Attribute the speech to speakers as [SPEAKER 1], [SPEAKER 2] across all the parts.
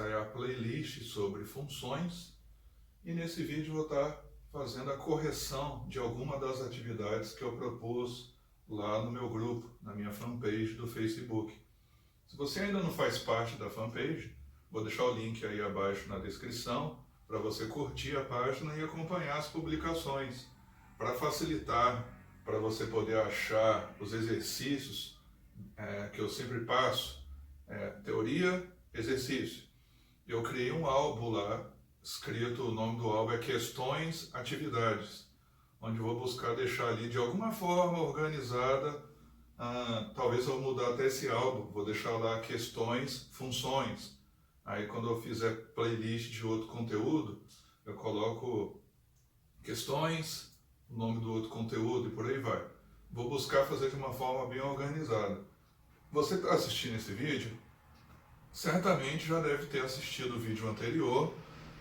[SPEAKER 1] essa é a playlist sobre funções e nesse vídeo vou estar fazendo a correção de alguma das atividades que eu propus lá no meu grupo, na minha fanpage do Facebook. Se você ainda não faz parte da fanpage, vou deixar o link aí abaixo na descrição para você curtir a página e acompanhar as publicações, para facilitar, para você poder achar os exercícios que eu sempre passo, teoria, exercício. Eu criei um álbum lá, escrito, o nome do álbum é Questões, Atividades, onde eu vou buscar deixar ali de alguma forma organizada, talvez eu vou mudar até esse álbum, vou deixar lá questões, funções. Aí quando eu fizer playlist de outro conteúdo, eu coloco questões, o nome do outro conteúdo e por aí vai. Vou buscar fazer de uma forma bem organizada. Você está assistindo esse vídeo? Certamente já deve ter assistido o vídeo anterior,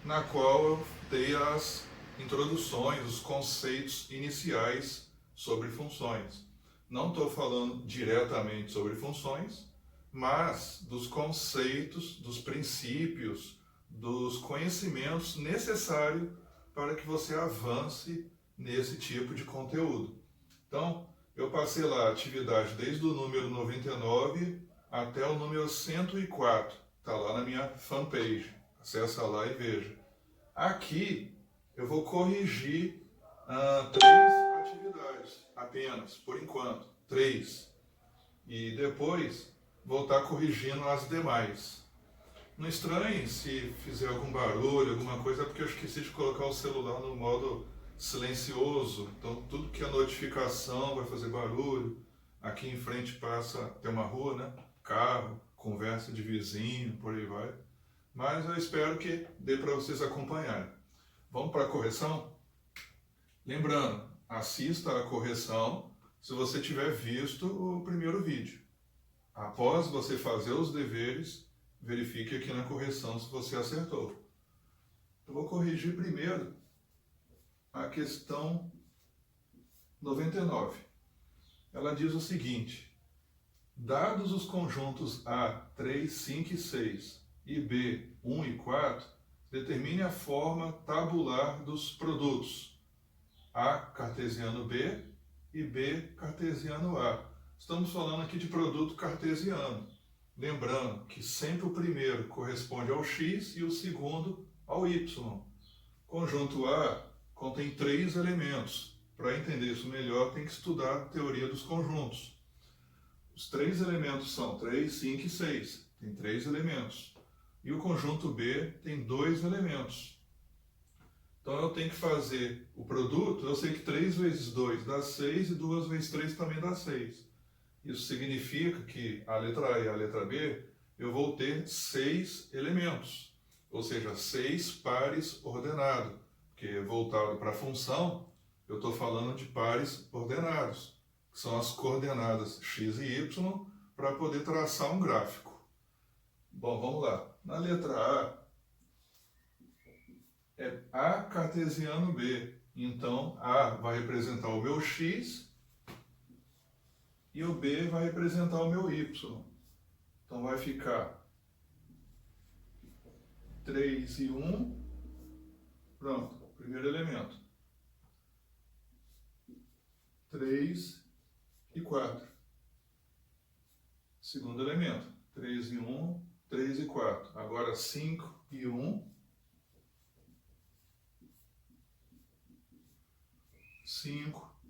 [SPEAKER 1] na qual eu dei as introduções, os conceitos iniciais sobre funções. Não estou falando diretamente sobre funções, mas dos conceitos, dos princípios, dos conhecimentos necessários para que você avance nesse tipo de conteúdo. Então, eu passei lá a atividade desde o número 99 até o número 104. Está lá na minha fanpage. Acessa lá e veja. Aqui eu vou corrigir 3 atividades apenas, por enquanto. 3. E depois vou estar corrigindo as demais. Não estranhe se fizer algum barulho, alguma coisa, é porque eu esqueci de colocar o celular no modo silencioso. Então tudo que é notificação vai fazer barulho. Aqui em frente tem uma rua, né? Carro, conversa de vizinho, por aí vai. Mas eu espero que dê para vocês acompanharem. Vamos para a correção? Lembrando, assista a correção se você tiver visto o primeiro vídeo. Após você fazer os deveres, verifique aqui na correção se você acertou. Eu vou corrigir primeiro a questão 99. Ela diz o seguinte: dados os conjuntos A, 3, 5 e 6 e B, 1 e 4, determine a forma tabular dos produtos A cartesiano B e B cartesiano A. Estamos falando aqui de produto cartesiano. Lembrando que sempre o primeiro corresponde ao x e o segundo ao y. Conjunto A contém 3 elementos. Para entender isso melhor, tem que estudar a teoria dos conjuntos. Os 3 elementos são 3, 5 e 6. Tem 3 elementos. E o conjunto B tem 2 elementos. Então eu tenho que fazer o produto, eu sei que 3 vezes 2 dá 6 e 2 vezes 3 também dá 6. Isso significa que a letra A e a letra B, eu vou ter 6 elementos. Ou seja, 6 pares ordenados. Porque voltado para a função, eu estou falando de pares ordenados, que são as coordenadas x e y, para poder traçar um gráfico. Bom, vamos lá. Na letra A, é A cartesiano B. Então, A vai representar o meu x e o B vai representar o meu y. Então, vai ficar 3 e 1. Pronto, primeiro elemento. 3 e 4. Segundo elemento. 3 e 1, 3 e 4. Agora 5 e 1. 5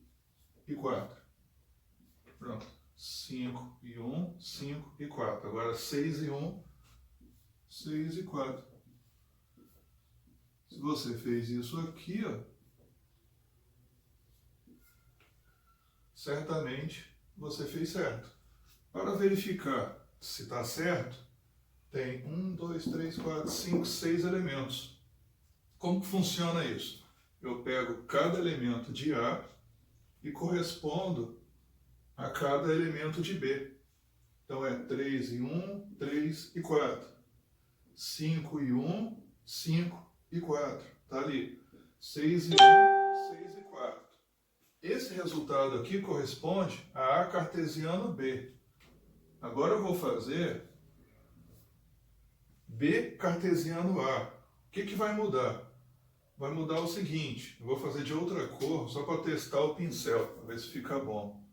[SPEAKER 1] e 4. Pronto. 5 e 1, 5 e 4. Agora 6 e 1, 6 e 4. Se você fez isso aqui, ó, certamente você fez certo. Para verificar se está certo, tem 1, 2, 3, 4, 5, 6 elementos. Como que funciona isso? Eu pego cada elemento de A e correspondo a cada elemento de B. Então é 3 e 1, 3 e 4. 5 e 1, 5 e 4. Está ali. 6 e 1, 6 e 4. Esse resultado aqui corresponde a A cartesiano B. Agora eu vou fazer B cartesiano A. O que vai mudar? Vai mudar o seguinte, eu vou fazer de outra cor só para testar o pincel, para ver se fica bom.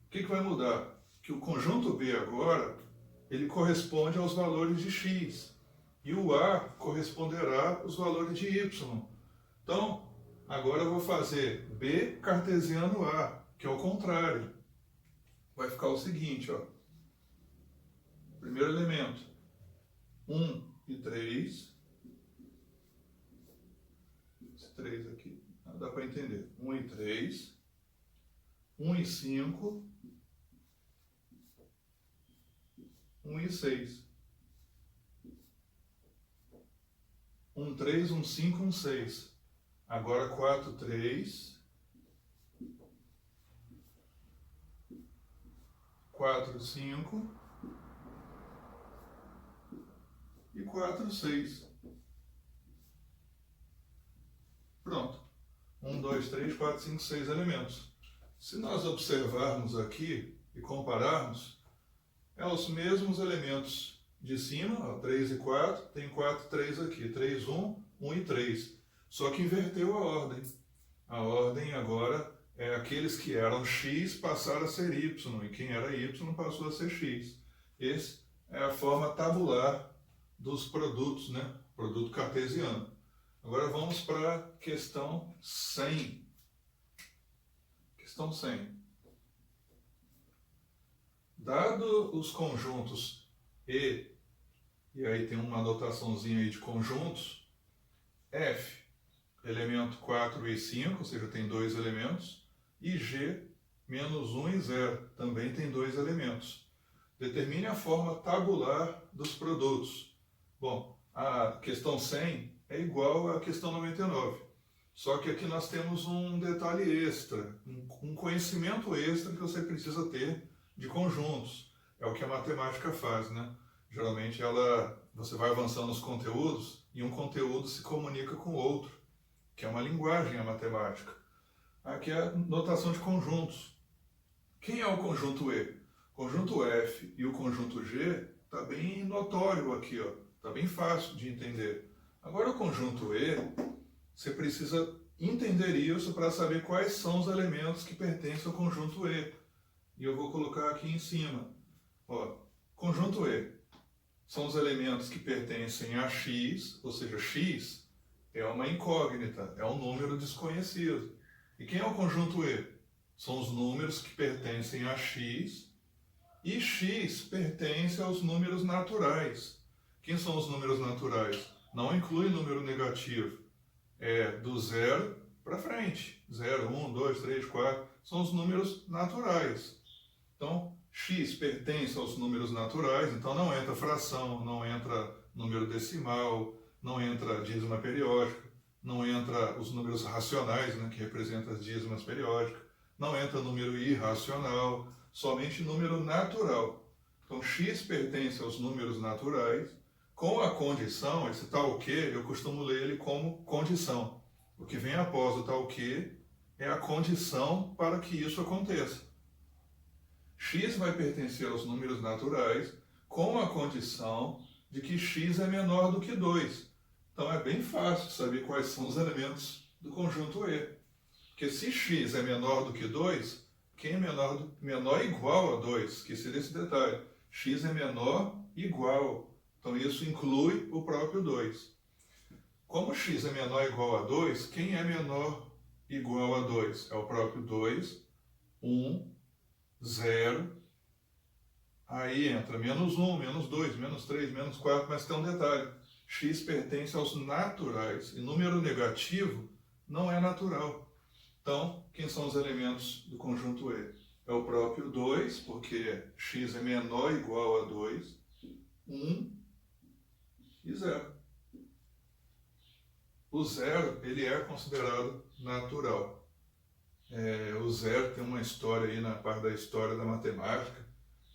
[SPEAKER 1] O que vai mudar? Que o conjunto B agora, ele corresponde aos valores de x, e o A corresponderá aos valores de y. Então, agora eu vou fazer B cartesiano A, que é o contrário. Vai ficar o seguinte, ó. Primeiro elemento, 1 e 3. Esse 3 aqui, dá para entender. 1 e 3. 1 e 5. 1 e 6. 1, 3, 1, 5, 1, 6. Agora 4, 3. 4, 5. E 4, 6. Pronto. 1, 2, 3, 4, 5, 6 elementos. Se nós observarmos aqui e compararmos, é os mesmos elementos de cima, ó, 3 e 4, tem 4 e 3 aqui. 3, 1, 1 e 3. Só que inverteu a ordem. A ordem agora é aqueles que eram x passaram a ser y, e quem era y passou a ser x. Essa é a forma tabular dos produtos, né? Produto cartesiano. Agora vamos para a questão 100. Questão 100. Dado os conjuntos e aí tem uma anotaçãozinha aí de conjuntos, F, elemento 4 e 5, ou seja, tem 2 elementos, e G, menos 1 e 0, também tem 2 elementos. Determine a forma tabular dos produtos. Bom, a questão 100 é igual à questão 99, só que aqui nós temos um detalhe extra, um conhecimento extra que você precisa ter de conjuntos. É o que a matemática faz, né? Geralmente você vai avançando os conteúdos e um conteúdo se comunica com o outro, que é uma linguagem a matemática. Aqui é a notação de conjuntos. Quem é o conjunto E? O conjunto F e o conjunto G está bem notório aqui, ó. Está bem fácil de entender. Agora o conjunto E, você precisa entender isso para saber quais são os elementos que pertencem ao conjunto E. E eu vou colocar aqui em cima. Ó, conjunto E são os elementos que pertencem a x, ou seja, x é uma incógnita, é um número desconhecido. E quem é o conjunto E? São os números que pertencem a x, e x pertence aos números naturais. Quem são os números naturais? Não inclui número negativo. É do 0 para frente. 0, 1, 2, 3, 4. São os números naturais. Então, x pertence aos números naturais, então não entra fração, não entra número decimal, não entra dízima periódica, não entra os números racionais, né, que representam as dízimas periódicas, não entra número irracional, somente número natural. Então, x pertence aos números naturais, com a condição, esse tal que, eu costumo ler ele como condição. O que vem após o tal que é a condição para que isso aconteça. X vai pertencer aos números naturais com a condição de que x é menor do que 2. Então é bem fácil saber quais são os elementos do conjunto E. Porque se x é menor do que 2, quem é menor ou igual a 2? Esqueci desse detalhe. X é menor igual. Então isso inclui o próprio 2. Como x é menor ou igual a 2, quem é menor igual a 2? É o próprio 2, 1, 0, aí entra menos 1, menos 2, menos 3, menos 4, mas tem um detalhe, x pertence aos naturais, e número negativo não é natural. Então, quem são os elementos do conjunto E? É o próprio 2, porque x é menor ou igual a 2, 1 e 0. O 0, ele é considerado natural. O 0 tem uma história aí na parte da história da matemática,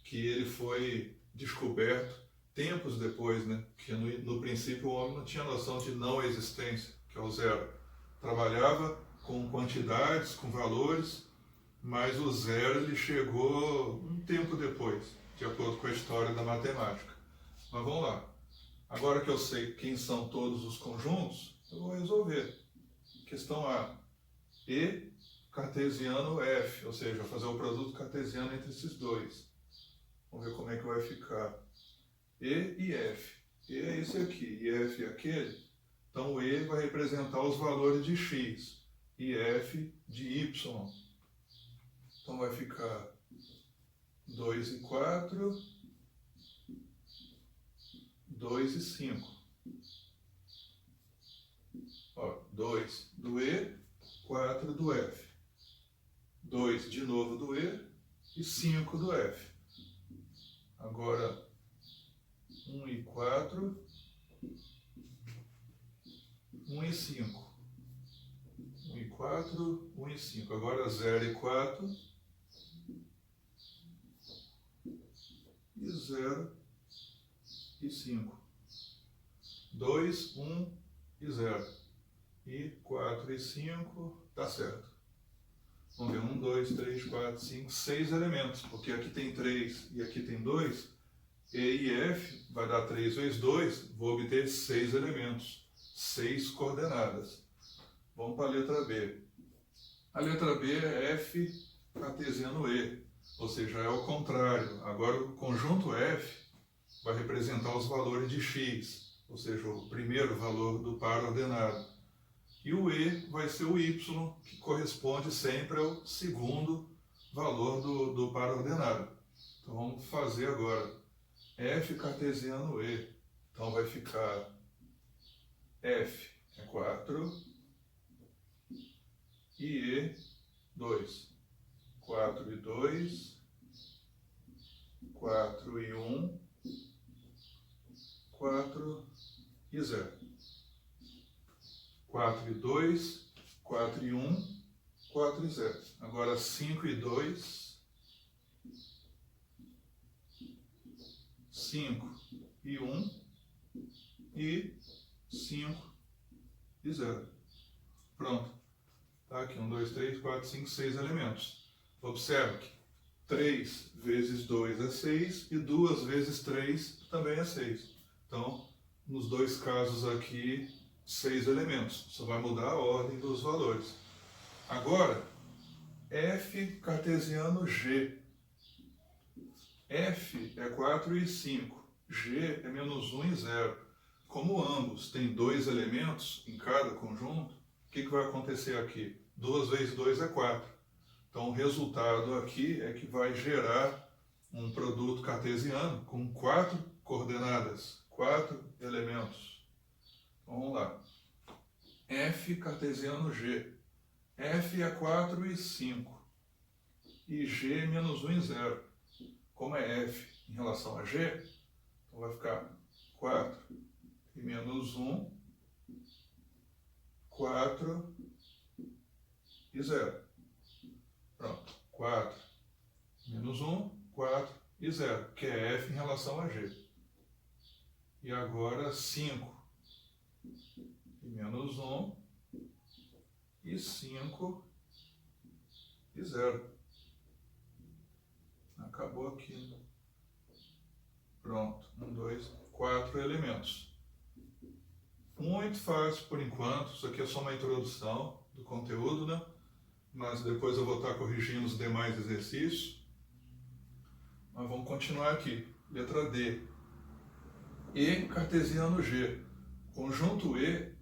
[SPEAKER 1] que ele foi descoberto tempos depois, né? Que no princípio o homem não tinha noção de não existência, que é o 0. Trabalhava com quantidades, com valores, mas o 0 ele chegou um tempo depois, de acordo com a história da matemática. Mas vamos lá. Agora que eu sei quem são todos os conjuntos, eu vou resolver. Questão A. E cartesiano F, ou seja, fazer o produto cartesiano entre esses dois. Vamos ver como é que vai ficar. E F. E é esse aqui, e F é aquele. Então o E vai representar os valores de x e F de y. Então vai ficar 2 e 4, 2 e 5. Ó, 2 do E, 4 do F. 2 de novo do E e 5 do F. Agora 1 e 4, 1 e 5. 1 e 4, 1 e 5. Agora 0 e 4 e 0 e 5. 2, 1 e 0. E 4 e 5, tá certo. Vamos ver, 1, 2, 3, 4, 5, 6 elementos, porque aqui tem 3 e aqui tem 2. E e F vai dar 3 vezes 2, vou obter 6 elementos, 6 coordenadas. Vamos para a letra B. A letra B é F cartesiano E, ou seja, é o contrário. Agora o conjunto F vai representar os valores de x, ou seja, o primeiro valor do par ordenado. E o E vai ser o y, que corresponde sempre ao segundo valor do par ordenado. Então vamos fazer agora F cartesiano E. Então vai ficar F é 4 e E 2. 4 e 2, 4 e 1, 4 e 0. 4 e 2, 4 e 1, 4 e 0. Agora 5 e 2, 5 e 1 e 5 e 0. Pronto. Tá aqui 1, 2, 3, 4, 5, 6 elementos. Observe que 3 vezes 2 é 6 e 2 vezes 3 também é 6. Então, nos dois casos aqui, 6 elementos. Só vai mudar a ordem dos valores. Agora, F cartesiano G. F é 4 e 5. G é menos 1 e 0. Como ambos têm 2 elementos em cada conjunto, o que vai acontecer aqui? 2 vezes 2 é 4. Então, o resultado aqui é que vai gerar um produto cartesiano com 4 coordenadas, 4 elementos. Então, vamos lá. F cartesiano G. F é 4 e 5. E G é menos 1 e 0. Como é F em relação a G, então vai ficar 4 e menos 1, 4 e 0. Pronto. 4 menos 1, 4 e 0, que é F em relação a G. E agora 5 e menos 1 e 5 e 0. Acabou aqui. Pronto. 1, 2, 4 elementos. Muito fácil por enquanto. Isso aqui é só uma introdução do conteúdo, né? Mas depois eu vou estar corrigindo os demais exercícios. Mas vamos continuar aqui. Letra D. E cartesiano G. Conjunto E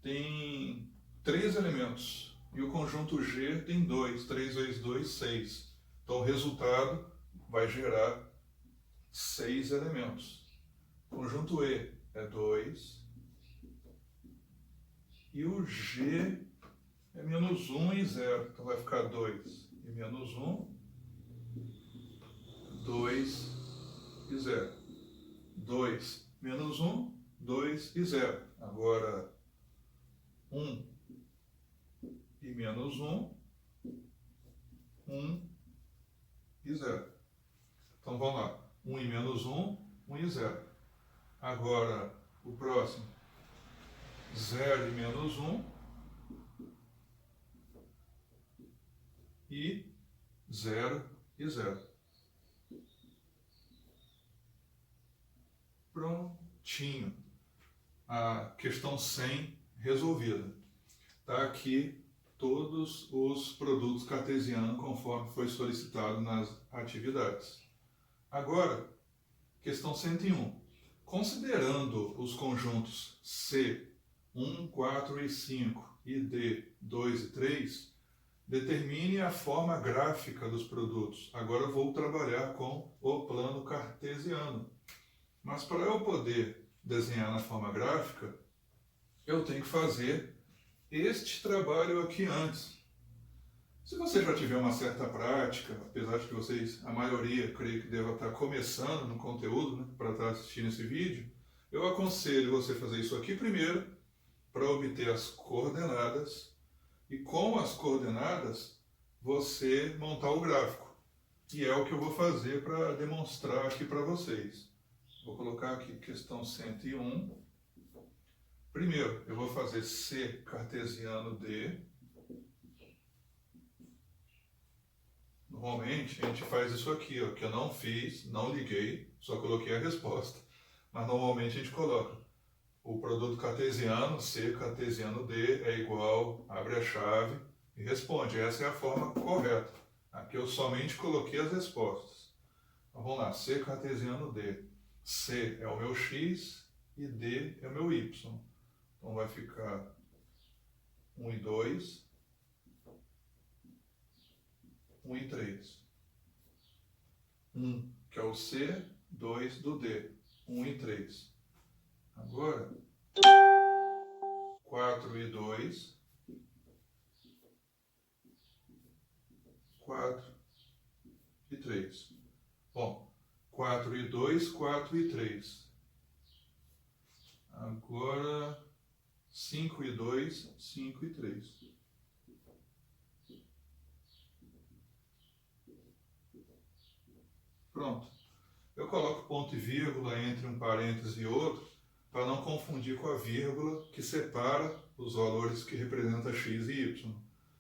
[SPEAKER 1] tem 3 elementos. E o conjunto G tem 2. 3 vezes 2, 6. Então o resultado vai gerar 6 elementos. Conjunto E é 2. E o G é menos 1 e 0. Então vai ficar 2 e menos 1, 2 e 0. 2 menos 1, 2 e 0. Agora 1 e menos 1, 1 e 0. Então vamos lá. 1 e menos 1, 1 e 0. Agora o próximo. 0 e menos 1 e 0 e 0. Prontinho. A questão 100 resolvida. Está aqui todos os produtos cartesianos conforme foi solicitado nas atividades. Agora, questão 101. Considerando os conjuntos C, 1, 4 e 5 e D, 2 e 3, determine a forma gráfica dos produtos. Agora eu vou trabalhar com o plano cartesiano. Mas para eu poder desenhar na forma gráfica, eu tenho que fazer este trabalho aqui antes. Se você já tiver uma certa prática, apesar de que vocês, a maioria, creio que deva estar começando no conteúdo, né, para estar assistindo esse vídeo, eu aconselho você fazer isso aqui primeiro, para obter as coordenadas, e com as coordenadas, você montar o gráfico. E é o que eu vou fazer para demonstrar aqui para vocês. Vou colocar aqui questão 101. Primeiro, eu vou fazer C cartesiano D. Normalmente, a gente faz isso aqui, ó, que eu não fiz, não liguei, só coloquei a resposta. Mas normalmente a gente coloca o produto cartesiano, C cartesiano D, é igual, abre a chave e responde. Essa é a forma correta. Aqui eu somente coloquei as respostas. Então vamos lá, C cartesiano D. C é o meu X e D é o meu Y. Então vai ficar 1 e 2, 1 e 3. 1 que é o C, 2 do D, 1 e 3. Agora, 4 e 2, 4 e 3. Bom, 4 e 2, 4 e 3. Agora, 5 e 2, 5 e 3. Pronto. Eu coloco ponto e vírgula entre um parêntese e outro, para não confundir com a vírgula que separa os valores que representam x e y.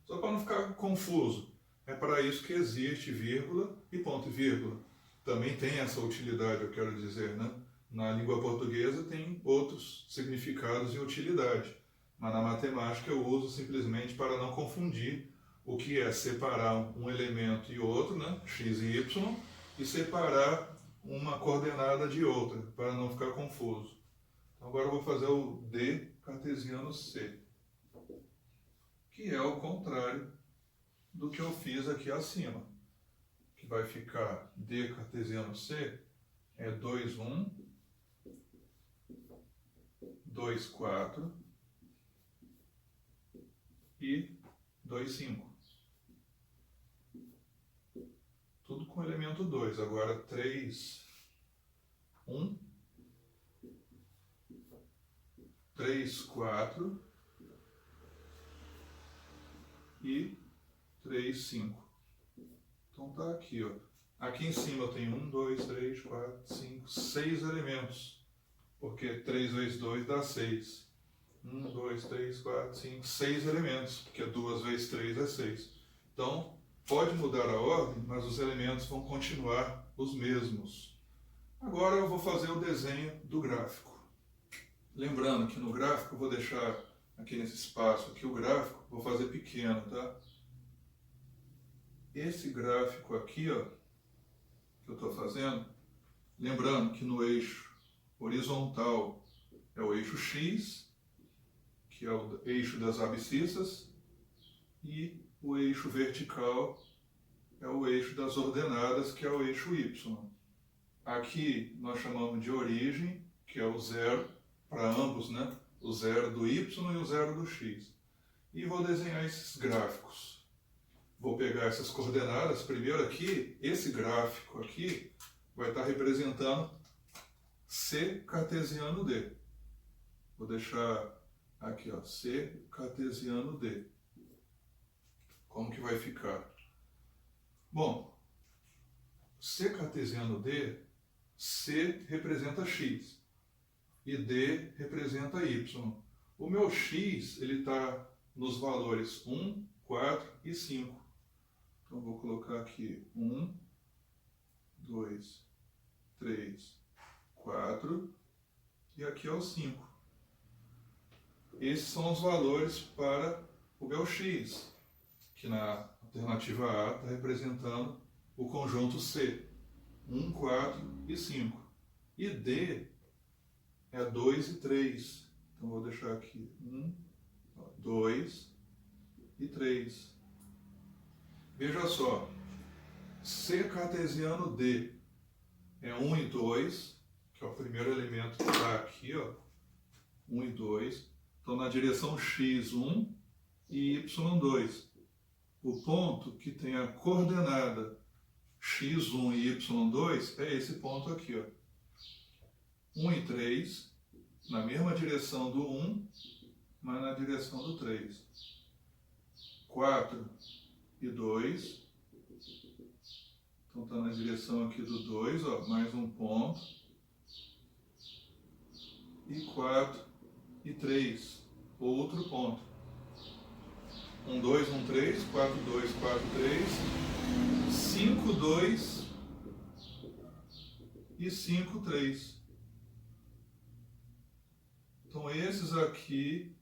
[SPEAKER 1] Só para não ficar confuso. É para isso que existe vírgula e ponto e vírgula. Também tem essa utilidade, eu quero dizer, né? Na língua portuguesa tem outros significados e utilidade. Mas na matemática eu uso simplesmente para não confundir o que é separar um elemento e outro, né? X e y, e separar uma coordenada de outra, para não ficar confuso. Então, agora eu vou fazer o D cartesiano C, que é o contrário do que eu fiz aqui acima. Que vai ficar D cartesiano C é 2, 1, 2, 4 e 2, 5. Tudo com elemento 2. Agora 3, 1, 3, 4 e 3, 5. Então tá aqui, ó. Aqui em cima eu tenho 1, 2, 3, 4, 5, 6 elementos. Porque 3 vezes 2 dá 6. 1, 2, 3, 4, 5, 6 elementos. Porque 2 vezes 3 é 6. Então, pode mudar a ordem, mas os elementos vão continuar os mesmos. Agora eu vou fazer o desenho do gráfico. Lembrando que no gráfico eu vou deixar aqui nesse espaço aqui o gráfico, vou fazer pequeno, tá? Esse gráfico aqui, ó, que eu estou fazendo, lembrando que no eixo horizontal é o eixo X, que é o eixo das abscissas, e o eixo vertical é o eixo das ordenadas, que é o eixo Y. Aqui nós chamamos de origem, que é o zero, para ambos, né? O zero do Y e o zero do X. E vou desenhar esses gráficos. Vou pegar essas coordenadas, primeiro aqui, esse gráfico aqui vai estar representando C cartesiano D. Vou deixar aqui, ó, C cartesiano D. Como que vai ficar? Bom, C cartesiano D, C representa X e D representa Y. O meu X ele está nos valores 1, 4 e 5. Então, vou colocar aqui 1, 2, 3, 4 e aqui é o 5. Esses são os valores para o meu x, que na alternativa A está representando o conjunto C, 1, 4 e 5. E D é 2 e 3. Então vou deixar aqui 1, 2 e 3. Veja só, C cartesiano D é 1 e 2, que é o primeiro elemento que está aqui, ó, 1 e 2. Então na direção x1 e y2. O ponto que tem a coordenada x1 e y2 é esse ponto aqui, ó. 1 e 3, na mesma direção do 1, mas na direção do 3. 4 e 2, então está na direção aqui do 2, ó, mais um ponto. E 4 e 3, outro ponto. 1, 2, 1, 3, 4, 2, 4, 3, 5, 2 e 5, 3. Então esses aqui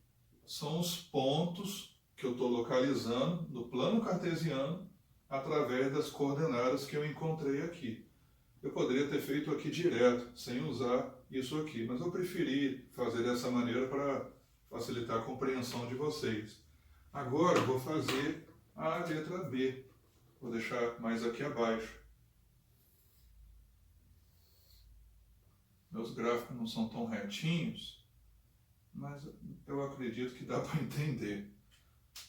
[SPEAKER 1] são os pontos que eu estou localizando no plano cartesiano através das coordenadas que eu encontrei aqui. Eu poderia ter feito aqui direto, sem usar isso aqui, mas eu preferi fazer dessa maneira para facilitar a compreensão de vocês. Agora eu vou fazer a letra B. Vou deixar mais aqui abaixo. Meus gráficos não são tão retinhos, mas eu acredito que dá para entender.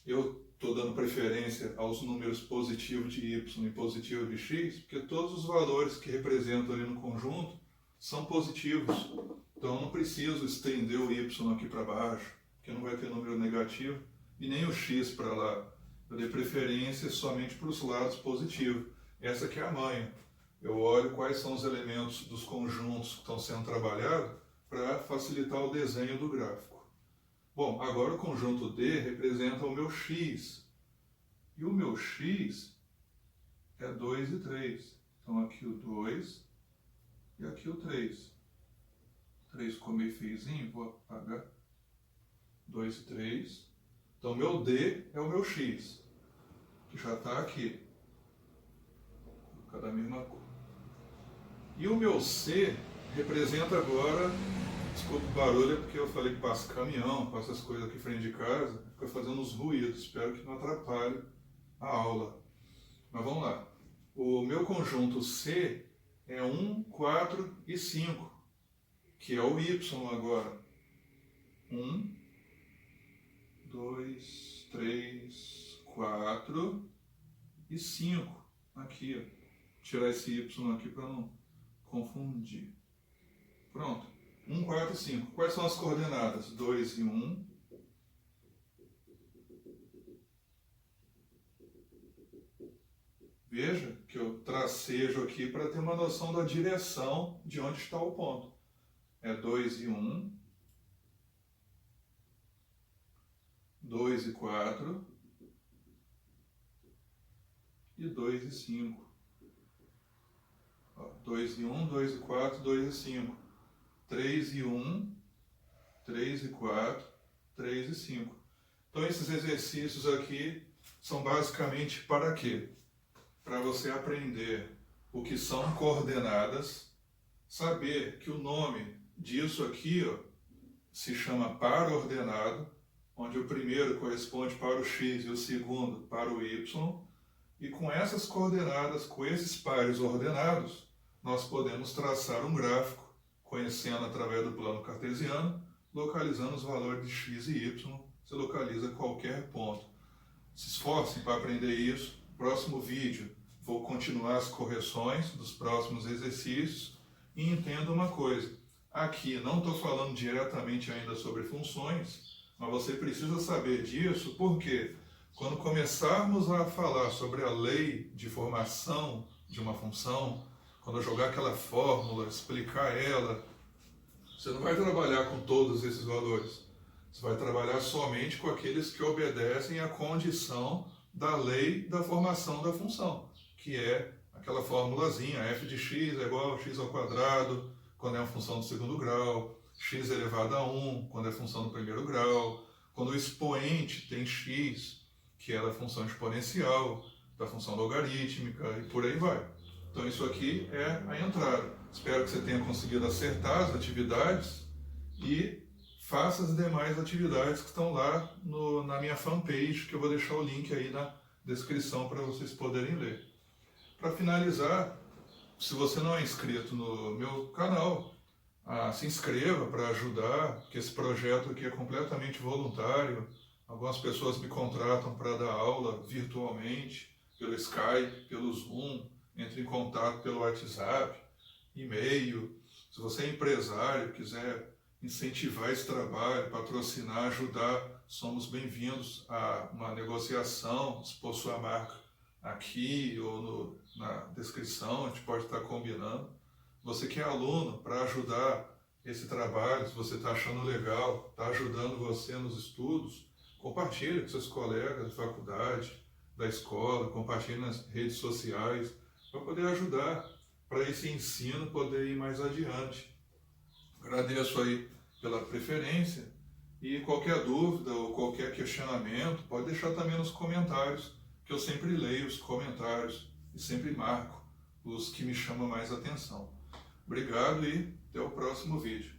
[SPEAKER 1] Eu estou dando preferência aos números positivos de y e positivo de x, porque todos os valores que representam ali no conjunto são positivos. Então eu não preciso estender o y aqui para baixo, porque não vai ter número negativo, e nem o x para lá. Eu dei preferência somente para os lados positivos. Essa aqui é a manha. Eu olho quais são os elementos dos conjuntos que estão sendo trabalhados para facilitar o desenho do gráfico. Bom, agora o conjunto D representa o meu x. E o meu x é 2 e 3. Então aqui o 2 e aqui o 3. 3 ficou meio feiozinho, vou apagar. 2 e 3. Então meu D é o meu x, que já está aqui. Vou colocar da mesma cor. E o meu C representa agora... Desculpa o barulho, é porque eu falei que passa caminhão, passa as coisas aqui em frente de casa, fica fazendo uns ruídos, espero que não atrapalhe a aula. Mas vamos lá. O meu conjunto C é 1, 4 e 5, que é o Y agora. 1, 2, 3, 4 e 5. Aqui, ó. Vou tirar esse Y aqui para não confundir. Pronto. 1, 4 e 5. Quais são as coordenadas? 2 e 1. Veja que eu tracejo aqui para ter uma noção da direção de onde está o ponto. É 2 e 1. 2 e 4. E 2 e 5. 2 e 1, 2 e 4, 2 e 5. 3 e 1, 3 e 4, 3 e 5. Então esses exercícios aqui são basicamente para quê? Para você aprender o que são coordenadas, saber que o nome disso aqui, ó, se chama par ordenado, onde o primeiro corresponde para o x e o segundo para o y, e com essas coordenadas, com esses pares ordenados, nós podemos traçar um gráfico, conhecendo através do plano cartesiano, localizando os valores de x e y, você localiza qualquer ponto. Se esforcem para aprender isso. Próximo vídeo, vou continuar as correções dos próximos exercícios e entenda uma coisa. Aqui não estou falando diretamente ainda sobre funções, mas você precisa saber disso porque quando começarmos a falar sobre a lei de formação de uma função, quando eu jogar aquela fórmula, explicar ela, você não vai trabalhar com todos esses valores. Você vai trabalhar somente com aqueles que obedecem à condição da lei da formação da função, que é aquela formulazinha, f de x é igual a x ao quadrado, quando é uma função do segundo grau, x elevado a 1, quando é função do primeiro grau, quando o expoente tem x, que é da função exponencial, da função logarítmica e por aí vai. Então isso aqui é a entrada. Espero que você tenha conseguido acertar as atividades e faça as demais atividades que estão lá na minha fanpage, que eu vou deixar o link aí na descrição para vocês poderem ler. Para finalizar, se você não é inscrito no meu canal, se inscreva para ajudar, porque esse projeto aqui é completamente voluntário. Algumas pessoas me contratam para dar aula virtualmente, pelo Skype, pelo Zoom, entre em contato pelo WhatsApp, e-mail. Se você é empresário, quiser incentivar esse trabalho, patrocinar, ajudar, somos bem-vindos a uma negociação, expor sua marca aqui ou na descrição, a gente pode estar combinando. Você que é aluno, para ajudar esse trabalho, se você está achando legal, está ajudando você nos estudos, compartilhe com seus colegas da faculdade, da escola, compartilhe nas redes sociais, para poder ajudar, para esse ensino poder ir mais adiante. Agradeço aí pela preferência e qualquer dúvida ou qualquer questionamento, pode deixar também nos comentários, que eu sempre leio os comentários e sempre marco os que me chamam mais atenção. Obrigado e até o próximo vídeo.